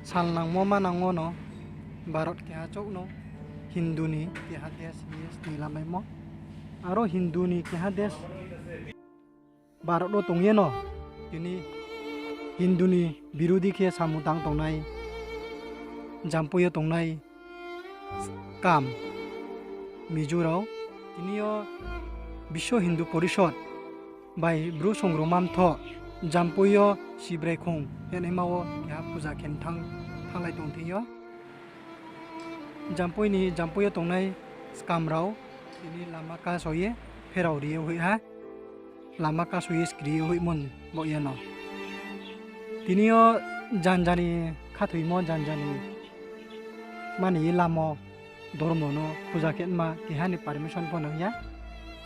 salnangmo manangmo no Bharat keha chokno Hinduni keha des yes ni lamaimo aro Hinduni keha des Bharat o tongye no tini Hinduni birodi ke samudang tongnai jampuyo tongnai kam Mijorao tinio Bisho Hindu Porishod bai bru songromam tho jampuyo sibrekhong henemawo keha puja khenthang thanglai tongthiyo jampuyo tongnai skamrao tini lama ka soye ferau riye hui ha lama ka soye skriye hui mon boye no tinio janjani khathuimo janjani mani lamo dormo no puja kenma kehani permission pho nangya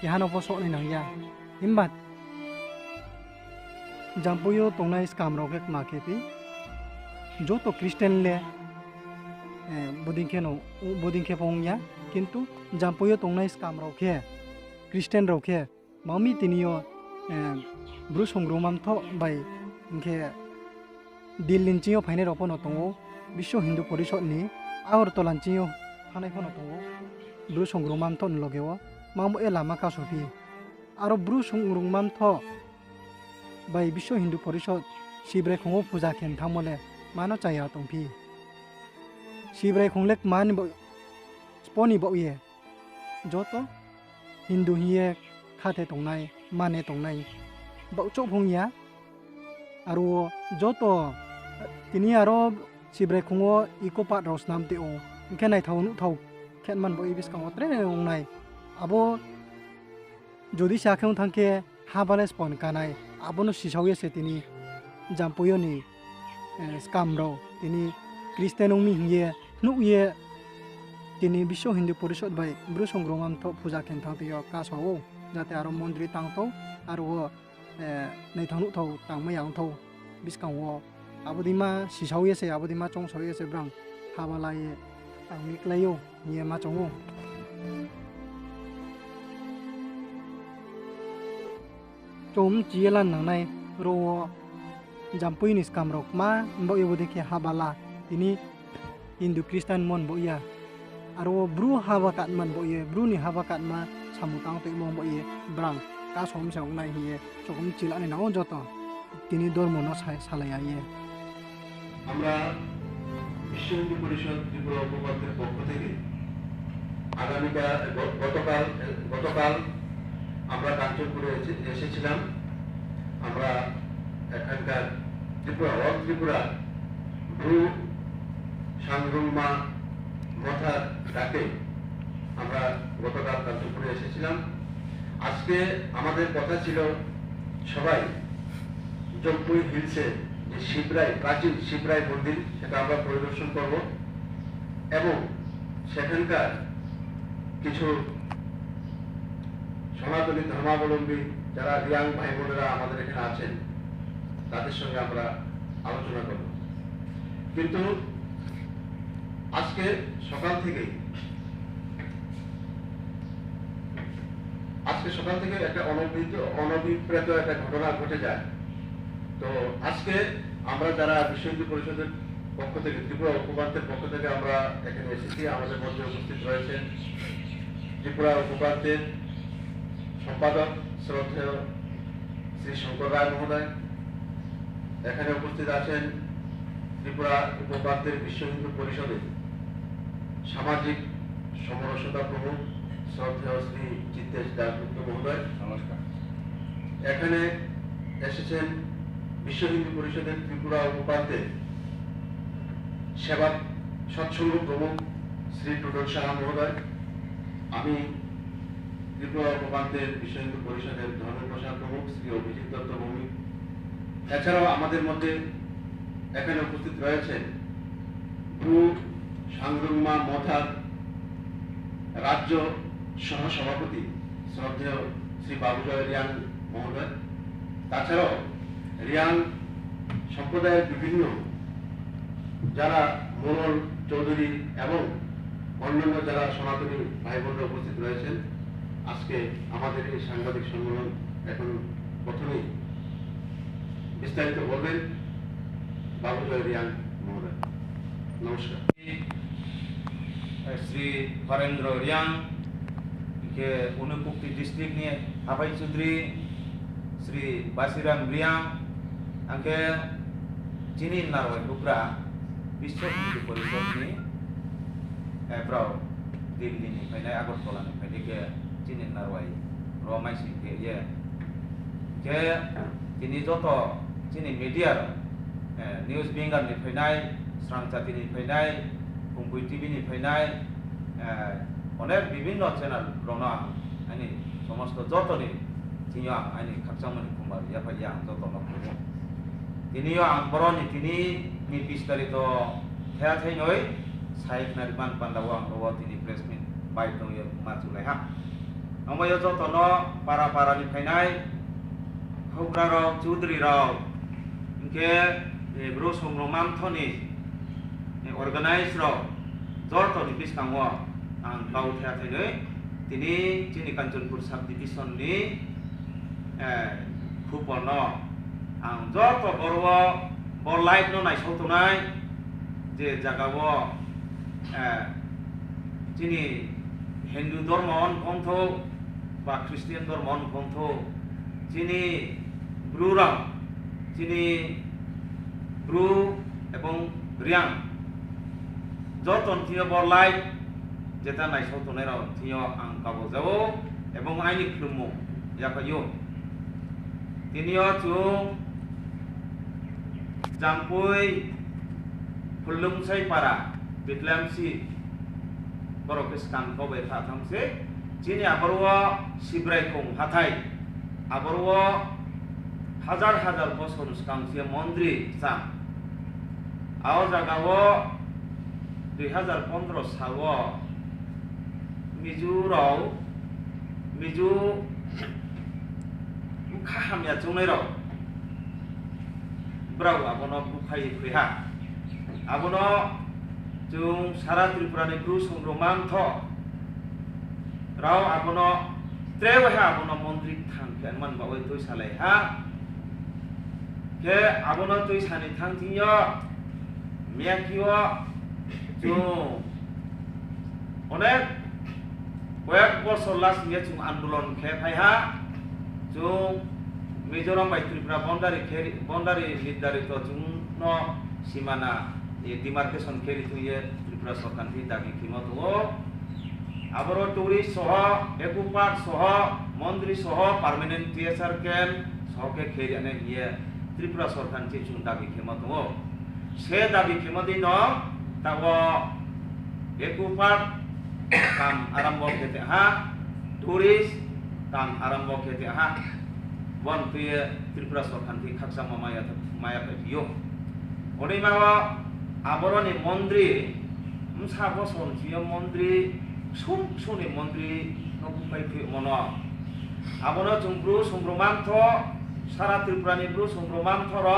kehano pho sok nang ya himbat jampuyo tongnai skamrao ke ma kepi joto Christian le bodingke pongya kintu jampuyo tongnai skamrao ke Christian rao ke mami tinio bru songromam tho bai ke Dillinchiyo phaine ropo no tongo Bisho Hindu Porishod ni Agartalanchiyo phanai phono tongo bru songromam tho logeo mamo e lama ka sofi aro bru songromam tho bai Bisho Hindu Porishod Sibre khongo puja khen thamole mano chaya tongphi Sibre khonglek man bo sponi bo ye joto Hindu hiye khate tongnai mane tongnai bo chok phongya aro joto tini aro Sibre khongo ikopat rosnam te o kenai thau khen man bo ibis ka otre ongnai abo jodi sakhong thangke habale spon kanai abono sisawe se tini jampuyo ni skamro tini Christian ongmi hiye nuye tini Bisho Hindu Porishod bai bru songromam tho puja khen thangtiyo ka sawo jate aro mondri tangto aro nei thanu thau tangmayang thau biskangwo abodima sisawe se abodima chong sawe se brang habalaye tangmiklayo niye ma chongo chom chielan nangnai ro jampui ni skamrok ma mbo yobode ke habala tini Hindu Christian mon bo ya aro bru haba kat man bo ye bru ni haba kat ma samutang te mo bo ye brang ka som se ongnai hiye chokom chilani nawo joto tini dormo no salaya ye আমরা বিশ্ব হিন্দু পরিষদ ত্রিপুরা উপকন্ঠের পক্ষ থেকে গতকাল আমরা কাঞ্চনপুরে এসেছিলাম আমরা এখানকার ত্রিপুরা ভ্রু সাংরুংমা মথার ডাকে আমরা গতকাল কাঞ্চনপুরে এসেছিলাম আজকে আমাদের কথা ছিল সবাই জম্পুই হিলসে যে প্রাচীন শিবরাই মন্দির সেটা আমরা পরিদর্শন করব এবং সেখানকার কিছু সনাতনী ধর্মাবলম্বী যারা রিয়াং ভাই বোনেরা আমাদের এখানে আছেন তাদের সঙ্গে আমরা আলোচনা করব কিন্তু আজকে সকাল থেকে একটা অনভিপ্রেত একটা ঘটনা ঘটে যায় তো আজকে আমরা যারা বিশ্ব হিন্দু পরিষদের পক্ষ থেকে ত্রিপুরা উপপ্রান্তের পক্ষ থেকে আমরা এখানে এসেছি আমাদের মধ্যে উপস্থিত রয়েছেন ত্রিপুরা উপপ্রান্তের সম্পাদক শ্রদ্ধেয় শ্রী শঙ্কর রায় মহোদয় এখানে উপস্থিত আছেন ত্রিপুরা উপপ্রান্তের বিশ্ব হিন্দু পরিষদের সামাজিক সমরসতা প্রমুখ শ্রদ্ধেয় শ্রী জিতেশ দাসগুপ্ত মহোদয় নমস্কার এখানে এসেছেন বিশ্ব হিন্দু পরিষদের ত্রিপুরা উপপ্রান্তের সেবা সৎসঙ্গ প্রমুখ শ্রী টুডল সাহা মহোদয় আমি ত্রিপুরা উপপ্রান্তের বিশ্ব হিন্দু পরিষদের ধর্ম প্রসার প্রমুখ শ্রী অভিজিৎ দত্ত ভৌমিক এছাড়াও আমাদের মধ্যে এখানে উপস্থিত রয়েছেন ভ্রু সাংরুংমা মথার রাজ্য সহ সভাপতি শ্রদ্ধেয় শ্রী বাবুজয় রিয়াং মহোদয় তাছাড়াও রিয়াং সম্প্রদায়ের বিভিন্ন যারা মোড়ল চৌধুরী এবং অন্যান্য যারা সনাতনী ভাই বোনরা উপস্থিত রয়েছেন আজকে আমাদের এই সাংবাদিক সম্মেলন এখন প্রথমেই বিস্তারিত বলবেন বাবুজয় রিয়াং মহোদয়। নমস্কার। শ্রী হরেন্দ্র রিয়াং के उनकुक्ति डिस्ट्रिक्ट नि हाफाई चौधरी श्री बासीराम रियां आंके चिनी नारवाई बुकरा विश्व हिंदू परिषद नि एप्राव दिल्ली नि फैनाय आगरतला नि फैनाय के चिनी नारवाई रमाइसी के ये के चिनी जत चिनी मीडिया न्यूज बेंगल नि फैनाय स्रां जाति नि फैनाय कुंकुई टीवी नि फैनाय अनेक विभिन्न चैनल रना आनी समस्त जतनी तिनिया आनी खाकसामनि कुमार याफाया जत नखो तिनियो आं बरनि तिनि नि 20 तारिख तो थाया थाइनय साइक नारिमान पान्दाव आं रवा तिनि प्रेसमिट बाय दंयो माजुलाय हा आमयो जतन पारा पारा नि फैनाय हौग्राराव चौधरी राव इनके ब्रो संग्रामान्थनि अर्गानाइज राव जतनि बिसकांगो आं गाव थायाथायनै दिनै जोंनि कान्चनपुर साब डिभिजननि खुपन आं जत बर लाइभ नो नायसावथनाय जे जागाव जोंनि हिन्दु धर्म अनकंथौ बा ख्रिस्टियान धर्म अनकंथौ जोंनि ब्रुराव जोंनि ब्रु एवं रियां जतन थियो बर लाइभ जेता नायसावथनाय राव थियो आं गावजाव एवं आइनि खुलुमो याफायो तिनियो जों जाम्पुई खुलुमसाय पारा बिटलामसी बरकेस्कान कबे थाथामसे जिनि आबरवा सिब्रायखौ हाथाय आबरवा हाजार हाजार बसर सिगांसे मन्दिर सा आव जागाव 2015 साव मिजुराव मिजु खाहामिया जौनाय राव ब्राव आबनो बुखाय फैहा आबनो जों सारा त्रिपुरानि ब्रु संग्रामान्थ राव आबनो त्रेवहा आबनो मन्दिर थांखेन मानबावै तय सालाय हा के आबनो तय सानि थांथियो मियाकियो जों अनेक कयेक बছর लासिए जों आन्दोलन खेफायहा जों मिजोराम बाय त्रिपुरा बाउन्डारि निर्धारित जोंनो सीमाना डिमार्केशन खेरी तुये त्रिपुरा सरकार की दाबी खिमत हो आबरो टूरिस्ट सह एको पार्क सह मन्दिर सह पार्मानेंट टीएसआर कैम्प सहके खेरी ने ये त्रिपुरा सरकार की जों दाबी खिमत हो से दाबी खिमति न ताव एको पार्क काम आरम्भ खेते हा टूरिस्ट काम आरम्भ खेते हा वन तुये त्रिपुरा सरकार की खाकसा माया बियो ओदैमावा आबरनि मन्दिर मसा बसन थियो मन्दिर सुनि मन्दिर नकुफाय फै मन आबनो जों ब्रु संग्रामान्थ सारा त्रिपुरानि ब्रु संग्रामान्थ र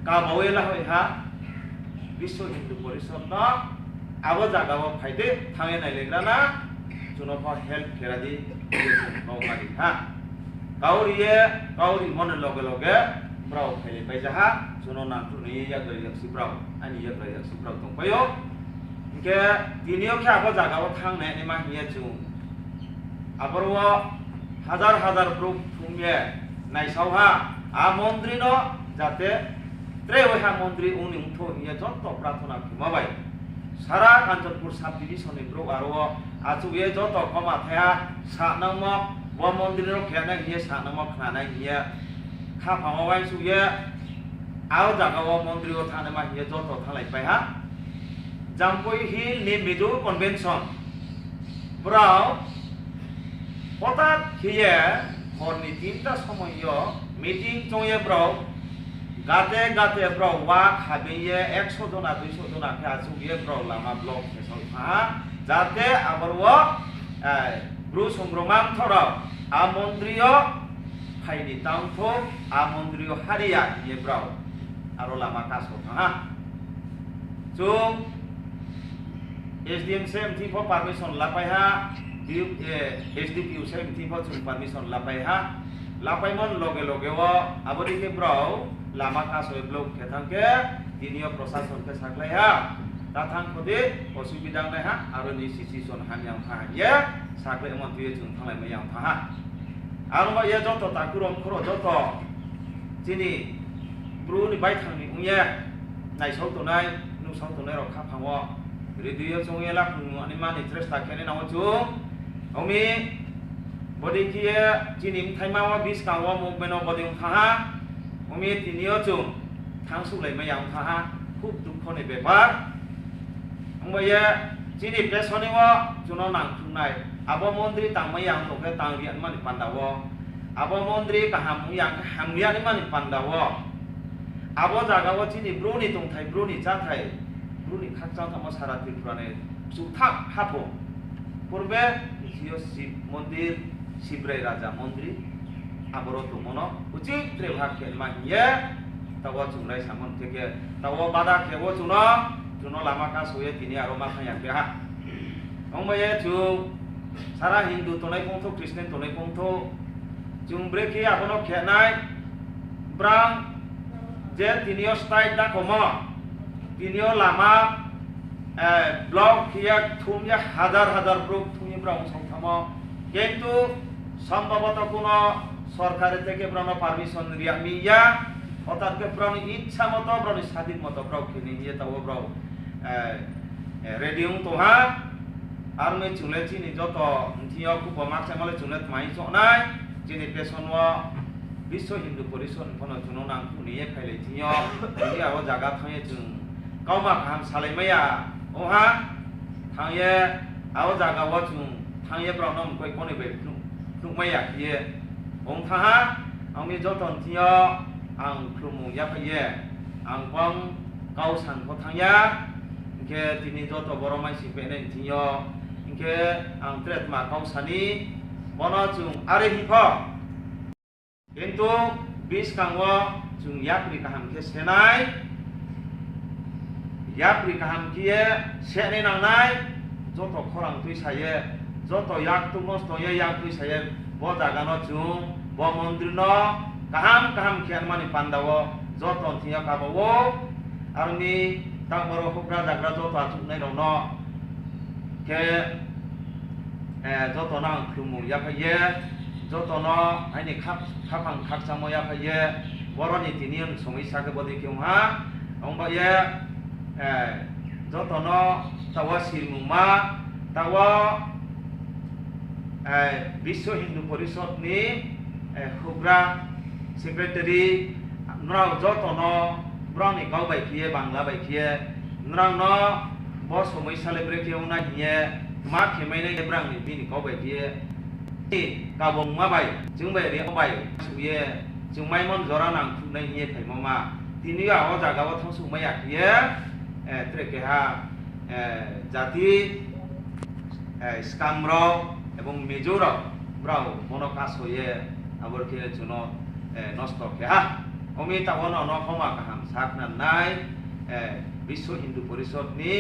काबावेला होयहा विश्व हिंदू परिषद न आबो जागाव फायदे थांगे नायलेग्राना जुनफा हेल्थ केरादि नौमानि हा गावरि मन लगे लगे ब्राव फायले बायजाहा जुनो नांथुनि याग्रायासि ब्राव आनि याग्रायासि ब्राव दंफायो इनके दिनियो के आबो जागाव थांने निमा हिया जुं आबरवा हाजार हाजार ब्रु थुंगे नायसावहा आ मन्दिर न जाते त्रेवहा मन्दिर उनि उंथो हिया जत्त प्रार्थना खिमाबाय सारा कान्चनपुर साब डिभिजननि ब्रु आरो आजुए जत्त कमा थाया सानम व मन्दिर खेना हिया सानम खाना हिया खाफामाबाय सुये आव जागाव मन्दिर थानेमा हिया जत्त थालायबायहा जाम्पुई हिल नि मिजु कन्वेन्शन ब्राव हठाৎ हिये हरनि 3टा समय मिटिं चंये ब्राव गाते गाते ब्राव वा खाबिये 100 जना 200 जना के आजुए ब्राव लामा ब्लक फेसलफा जाते आबरवा ब्रु संग्रामान्थ राव आ मन्दिर फाइनि तांथो आ मन्दिर हारिया ये ब्राव आरो लामा कासो हा जों एसडीएम से एमटीफो परमिशन लापायहा एसडीपीयू से एमटीफो जों परमिशन लापायहा लापायमन लगे लगे व आबोदिके ब्राव lama kasoy blok ketangke dinio prosason ke saklaya datang kode osubidang leha aro ni sisi son hamyang pha ye saklay mon tuye chung thanglai mayang pha aro ma ye joto takurom khoro joto chini bru ni bai thangni ungye nai sau to nai nu sau to nai ro kha phawo radio chung ye la khung ani ma ni tres ta khene na chung omi body kia chini thaima wa bis ka wa mok beno body pha omi tinio chung thang su lai mayang pha খুব দুঃখের ব্যাপার আমরা যিনি পেছনে চুনো নাংথুনাই আবো মন্ত্রী তাংমাইয়াং তোকে তাংরিয়ান মানি পান্দাও আবো মন্ত্রী কাহামুয়াং হামরিয়ানি মানি পান্দাও আবো জাগাও যিনি ব্রুনি তংথাই ব্রুনি জাথাই ব্রুনি খাকজাং থামা সারা ত্রিপুরানে সুথাক হাপো পূর্বে ইসিও শিব মন্দির শিবরাই রাজা মন্ত্রী আবরো তুমনো উচিত ত্রেভাগ খেলমাহিয়ে tawa chunglai samon থেকে tawa bada kewo chuno lama ka soye tini aro ma khaya ke ha ongmaye chu sara hindu tonai pongtho christian tonai pongtho jumbre ki abono khenai brang je tinio style da komo tinio lama blog kia thumya হাজার block থুমি brown সংখ্যামো কিন্তু সম্ভবত কোনো সরকারের থেকে brown permission Riya মিয়া অর্থাৎ brown ইচ্ছা মতো brown স্বাধীন মতো ব্রাউ খেনি নিয়ে তাও ব্রাউ রেডিও তোহা আর মে চুলে চিনি যত থিও খুব মাকছে মলে চুলে মাই চনাই যিনি পেছন বিশ্ব হিন্দু পরিষদ কোনো চুনো নাম নিয়ে খাইলে থিও এই আও জায়গা থাইয়ে जों गावमा गाहाम सालायमाया ओहा थांये आव जागाव जों थांये ब्राउन मखै कोने बे खुमाया किये ओं थाहा आंनि जतन थियो आं खुमु या फैये आं बं गाव सानखौ थांया इनके दिनै जत बर मानसि फैनाय थियो इनके आं ट्रेड मा गाव सानि बनो जों आरो हिफ किन्तु बिस कांगो जों याकनि गाहाम के सेनाय याप्रि गाहाम किये सेने नांनाय जत खरां तुइसाये जत याक तु मस्तये याक तुइसाये ब जागानो जों ब मन्दिरनो गाहाम खेन मानि पान्दावो जत थिया काबावो आरनि तांबरो हुक्रा जाग्रा जत आथुनाय रनो के जत नां खुमु या फैये जतनो आइनि खाफां खाकसामो या फैये बरनि तिनियन समयसाके बदि केवहा अंबाये जतनो तावा सिरमुमा तावा विश्व हिंदू परिषद नि हुग्रा सेक्रेटारि नराव जतनो ब्राउनि गाव बायखिये बांला बायखिये नराव न ब समय साले ब्रेकेव ना हिये मा खेमायनाय ब्रांनि बिनि गाव बायखिये गाबं मा बाय जों बाय रे बाय सुये जों माइमन जरा नां खुनाय हिये खायमामा तिनि आव जागाव थांसु मायाखिये त्रेकेहा जाति स्कामराव এবং মেজরাव ব্রাও মনকাসয়ে আবরকে জুনো নষ্ট কেহা অমি তাওন অনফমা কাহাম সাকনা নাই বিশ্ব হিন্দু পরিষদ নি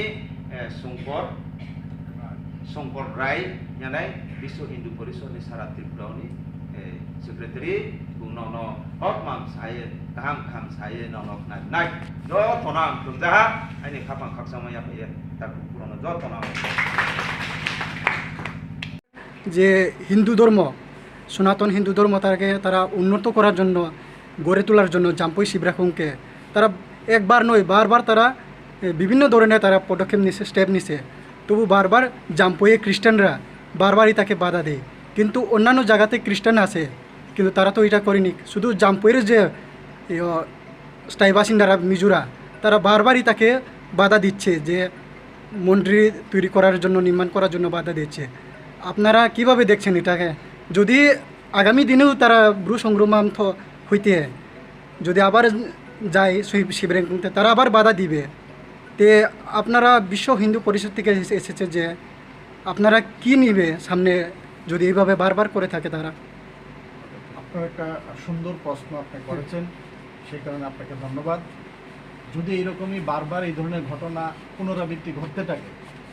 শঙ্কর রায় জানাই বিশ্ব হিন্দু পরিষদ নি সারা ত্রিপুরানি सेक्रेटारि बुंनोन हकमां साये गाहाम साये ननकना नाय ज तना खुमजाहा आइनि खाफां खाकसामाया फैयो ताकु पुरानो ज तना যে হিন্দু ধর্ম সনাতন হিন্দু ধর্ম তাকে তারা উন্নত করার জন্য গড়ে তোলার জন্য জাম্পুই শিবরাখুংকে তারা একবার নয় বারবার তারা বিভিন্ন ধরনের তারা পদক্ষেপ নিছে স্টেপ নিছে তবু বারবার জাম্পুয়ে খ্রিস্টানরা বারবারই তাকে বাধা দেয় কিন্তু অন্যান্য জায়গাতে খ্রিস্টান আছে কিন্তু তারা তো এটা করেনি শুধু জাম্পুয়ের যে স্থায়ী বাসিন্দারা মিজোরা তারা বারবারই তাকে বাধা দিচ্ছে যে মন্দির তৈরি করার জন্য নির্মাণ করার জন্য বাধা দিচ্ছে আপনারা কিভাবে দেখছেন এটাকে যদি আগামী দিনেও তারা ব্রু সংগ্রামান্থ হইতে যদি আবার যায় শিবরাখুংতে তারা আবার বাধা দিবে তে আপনারা বিশ্ব হিন্দু পরিষদ থেকে এসেছে যে আপনারা কি নিবে সামনে যদি এইভাবে বারবার করে থাকে তারা আপনার একটা সুন্দর প্রশ্ন আপনি করেছেন সেই কারণে আপনাকে ধন্যবাদ যদি এইরকমই বারবার এই ধরনের ঘটনা পুনরাবৃত্তি ঘটতে থাকে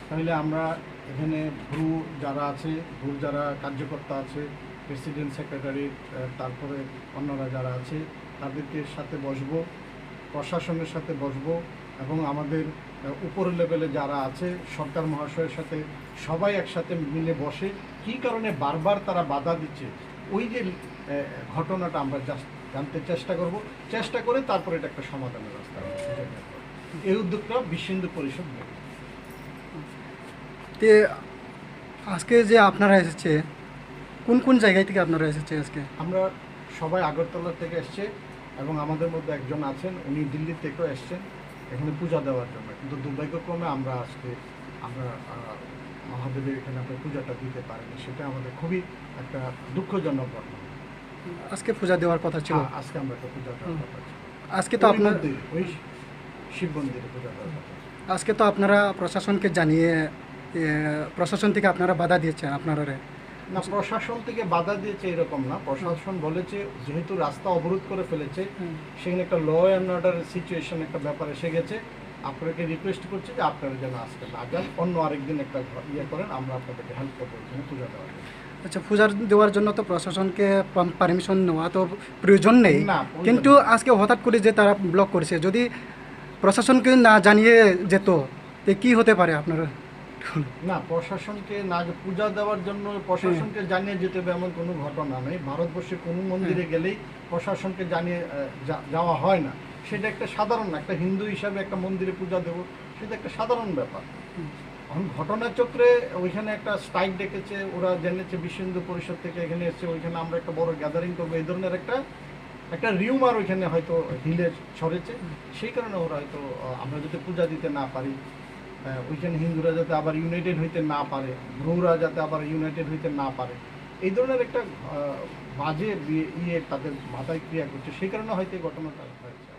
তাহলে আমরা এখানে ব্রু যারা আছে ব্রুর যারা কার্যকর্তা আছে প্রেসিডেন্ট সেক্রেটারি তারপরে অন্যরা যারা আছে তাদেরকে সাথে বসবো, প্রশাসনের সাথে বসবো এবং আমাদের উপরের লেভেলে যারা আছে সরকার মহাশয়ের সাথে সবাই একসাথে মিলে বসে কী কারণে বারবার তারা বাধা দিচ্ছে ওই যে ঘটনাটা আমরা জানতে চেষ্টা করে তারপরে এটা একটা সমাধানের রাস্তা আমরা খুঁজে বের করব। এই উদ্যোগটা বিশ্ব হিন্দু পরিষদ নেবে। তে আজকে যে আপনারা এসেছে কোন কোন জায়গায় থেকে আপনারা এসেছে আজকে? আমরা সবাই আগরতলা থেকে এসছে এবং আমাদের মধ্যে একজন আছেন উনি দিল্লি থেকেও এসছেন এখানে পূজা দেওয়ার জন্য, কিন্তু দুর্ভাগ্যক্রমে আমরা মহাদেবের এখানে আমরা পূজাটা দিতে পারিনি, সেটা আমাদের খুবই একটা দুঃখজনক ঘটনা। আজকে পূজা দেওয়ার কথা ছিল। আজকে আমরা একটা পূজা দেওয়ার কথা ছিল। আজকে তো আপনার ওই শিব মন্দিরে পূজা দেওয়ার কথা ছিল। আজকে তো আপনারা প্রশাসনকে জানিয়ে প্রশাসন থেকে আপনারা বাধা দিয়েছেন আপনারা। না, প্রশাসন থেকে বাধা দিয়েছে এরকম না, প্রশাসন বলেছে যেহেতু রাস্তা অবরোধ করে ফেলেছে সেখানে একটা ল অ্যান্ড অর্ডার সিচুয়েশন একটা ব্যাপার এসে গেছে, আপনাকে রিকোয়েস্ট করছি যে আপনারা যেন আজকে না যান, অন্য আরেকদিন একটা ইয়ে করেন, আমরা আপনাদেরকে হেল্প করবো এখানে পূজা দেওয়ার জন্য। আচ্ছা, পূজা দেওয়ার জন্য তো প্রশাসনকে পারমিশন নেওয়া তো প্রয়োজন নেই, না, প্রয়োজন কিন্তু আজকে হঠাৎ করে যে তারা ব্লক করেছে, যদি প্রশাসনকে না জানিয়ে যেত তো কী হতে পারে আপনারা? না, প্রশাসনকে না পূজা দেওয়ার জন্য প্রশাসনকে জানিয়ে যেতে হবে এমন কোনো ঘটনা নেই। ভারতবর্ষে কোনো মন্দিরে গেলেই প্রশাসনকে জানিয়ে যাওয়া হয় না, সেটা একটা সাধারণ, একটা হিন্দু হিসাবে একটা মন্দিরে পূজা দেবো সেটা একটা সাধারণ ব্যাপার। এখন ঘটনাচক্রে ওইখানে একটা স্ট্রাইক ডেকেছে, ওরা জেনেছে বিশ্ব হিন্দু পরিষদ থেকে এখানে এসছে, ওইখানে আমরা একটা বড় গ্যাদারিং করবো, এই ধরনের একটা রিউমার ওইখানে হয়তো হিলে ছড়েছে, সেই কারণে ওরা হয়তো আমরা যদি পূজা দিতে না পারি, ওইখানে হিন্দুরা যাতে আবার ইউনাইটেড হইতে না পারে, ব্রুরা যাতে আবার ইউনাইটেড হইতে না পারে, এই ধরনের একটা বাজে তাদের মাথায় ক্রিয়া করছে, সেই কারণে হয়তো এই ঘটনাটা হয়েছে।